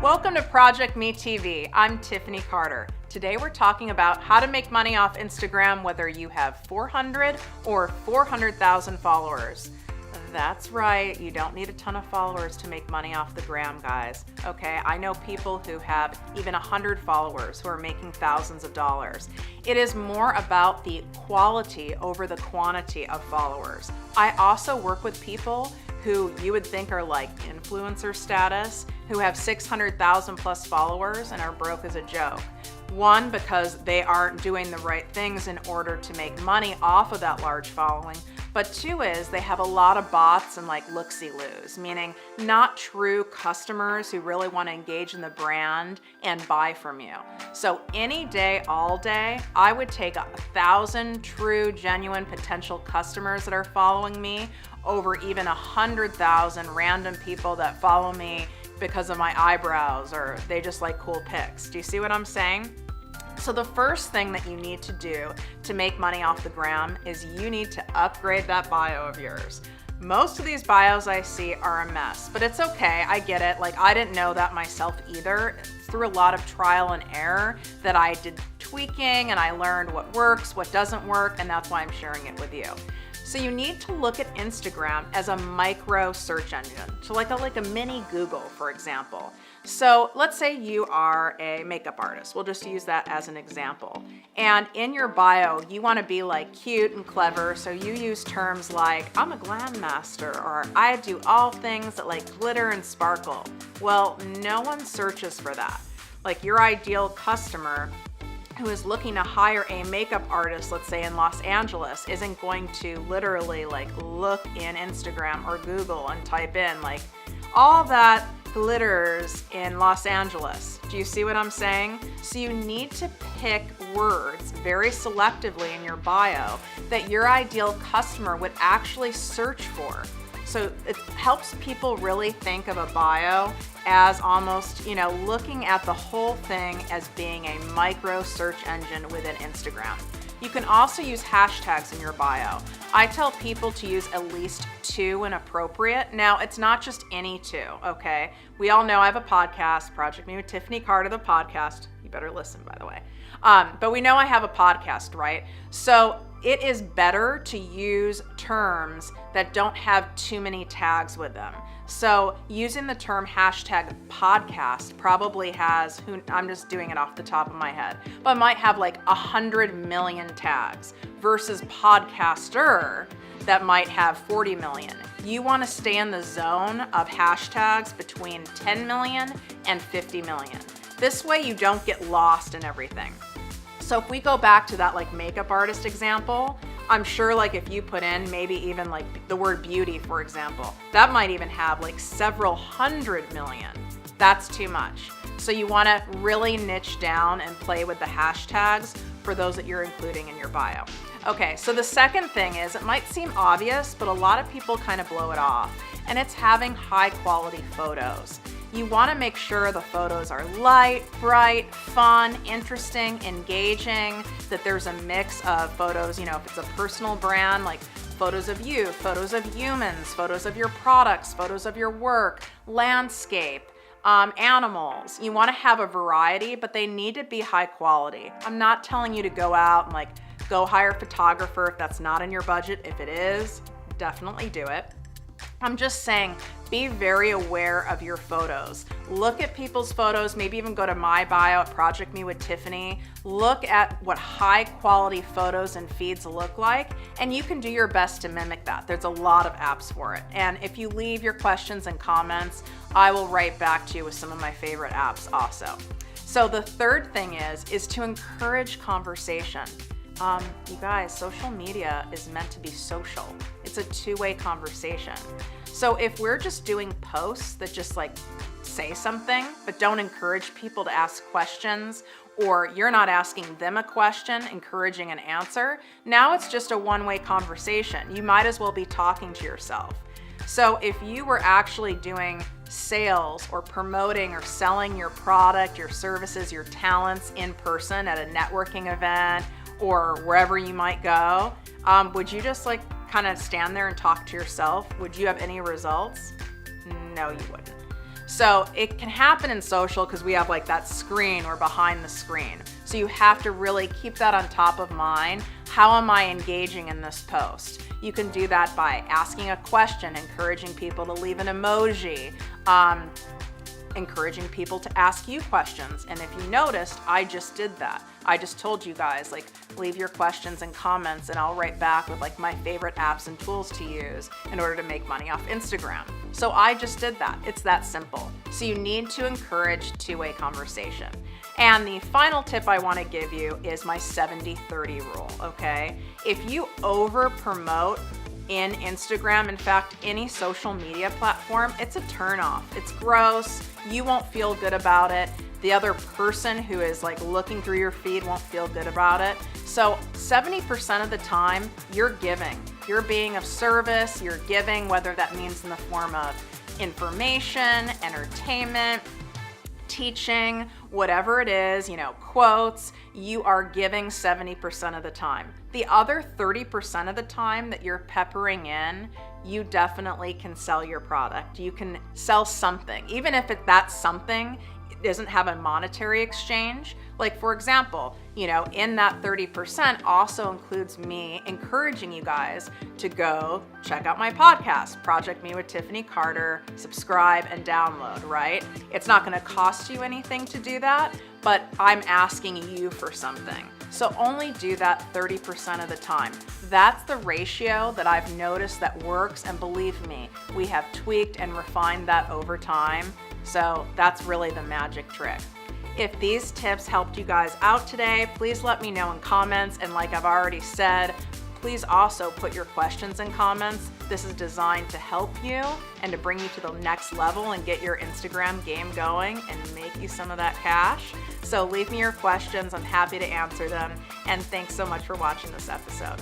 Welcome to ProjectME TV. I'm Tiffany Carter. Today we're talking about how to make money off Instagram whether you have 400 or 400,000 followers. That's right, you don't need a ton of followers to make money off the gram, guys. Okay, I know people who have even 100 followers who are making thousands of dollars. It is more about the quality over the quantity of followers. I also work with people who you would think are like influencer status, who have 600,000 plus followers and are broke as a joke. One, because they aren't doing the right things in order to make money off of that large following. But two is they have a lot of bots and like look-see-loos, meaning not true customers who really want to engage in the brand and buy from you. So any day, all day, I would take 1,000 true, genuine potential customers that are following me over even 100,000 random people that follow me because of my eyebrows or they just like cool pics. Do you see what I'm saying? So the first thing that you need to do to make money off the gram is you need to upgrade that bio of yours. Most of these bios I see are a mess, but it's okay, I get it. Like I didn't know that myself either. It's through a lot of trial and error that I did tweaking and I learned what works, what doesn't work, and that's why I'm sharing it with you. So you need to look at Instagram as a micro search engine, so like a mini Google, for example. So let's say you are a makeup artist. We'll just use that as an example. And in your bio, you want to be like cute and clever. So you use terms like, I'm a glam master, or I do all things that like glitter and sparkle. Well, no one searches for that. Like your ideal customer who is looking to hire a makeup artist, let's say in Los Angeles, isn't going to literally like look in Instagram or Google and type in like all that glitters in Los Angeles. Do you see what I'm saying? So you need to pick words very selectively in your bio that your ideal customer would actually search for. So it helps people really think of a bio as almost, looking at the whole thing as being a micro search engine within Instagram. You can also use hashtags in your bio. I tell people to use at least 2 when appropriate. Now, it's not just any 2, okay? We all know I have a podcast, ProjectME with Tiffany Carter, the podcast. You better listen, by the way. But we know I have a podcast, right? So it is better to use terms that don't have too many tags with them. So using the term hashtag podcast probably has, I'm just doing it off the top of my head, but might have like 100 million tags versus podcaster that might have 40 million. You want to stay in the zone of hashtags between 10 million and 50 million. This way you don't get lost in everything. So if we go back to that like makeup artist example, I'm sure like if you put in maybe even like the word beauty, for example, that might even have like several 100 million. That's too much. So you want to really niche down and play with the hashtags for those that you're including in your bio. Okay, so the second thing is, it might seem obvious, but a lot of people kind of blow it off, and it's having high quality photos. You want to make sure the photos are light, bright, fun, interesting, engaging, that there's a mix of photos, if it's a personal brand, like photos of you, photos of humans, photos of your products, photos of your work, landscape, animals. You want to have a variety, but they need to be high quality. I'm not telling you to go out and like go hire a photographer if that's not in your budget. If it is, definitely do it. I'm just saying, be very aware of your photos. Look at people's photos, maybe even go to my bio at ProjectME with Tiffany. Look at what high quality photos and feeds look like, and you can do your best to mimic that. There's a lot of apps for it. And if you leave your questions and comments, I will write back to you with some of my favorite apps also. So the third thing is to encourage conversation. You guys, social media is meant to be social. It's a two-way conversation. So if we're just doing posts that just like say something, but don't encourage people to ask questions, or you're not asking them a question, encouraging an answer, now it's just a one-way conversation. You might as well be talking to yourself. So if you were actually doing sales or promoting or selling your product, your services, your talents in person at a networking event or wherever you might go, would you just like kind of stand there and talk to yourself? Would you have any results? No, you wouldn't. So it can happen in social because we have like that screen or behind the screen. So you have to really keep that on top of mind. How am I engaging in this post? You can do that by asking a question, encouraging people to leave an emoji, encouraging people to ask you questions. And if you noticed, I just did that. I just told you guys, like, leave your questions and comments and I'll write back with like my favorite apps and tools to use in order to make money off Instagram. So I just did that. It's that simple. So you need to encourage two-way conversation. And the final tip I want to give you is my 70-30 rule, okay? If you over promote in Instagram, in fact, any social media platform, it's a turnoff. It's gross. You won't feel good about it. The other person who is like looking through your feed won't feel good about it. So 70% of the time, you're giving. You're being of service, you're giving, whether that means in the form of information, entertainment, teaching, whatever it is, quotes, you are giving 70% of the time. The other 30% of the time that you're peppering in, you definitely can sell your product. You can sell something, even if that something doesn't have a monetary exchange. Like for example, in that 30% also includes me encouraging you guys to go check out my podcast, Project Me with Tiffany Carter, subscribe and download, right? It's not gonna cost you anything to do that, but I'm asking you for something. So only do that 30% of the time. That's the ratio that I've noticed that works, and believe me, we have tweaked and refined that over time. So that's really the magic trick. If these tips helped you guys out today, please let me know in comments. And like I've already said, please also put your questions in comments. This is designed to help you and to bring you to the next level and get your Instagram game going and make you some of that cash. So leave me your questions. I'm happy to answer them. And thanks so much for watching this episode.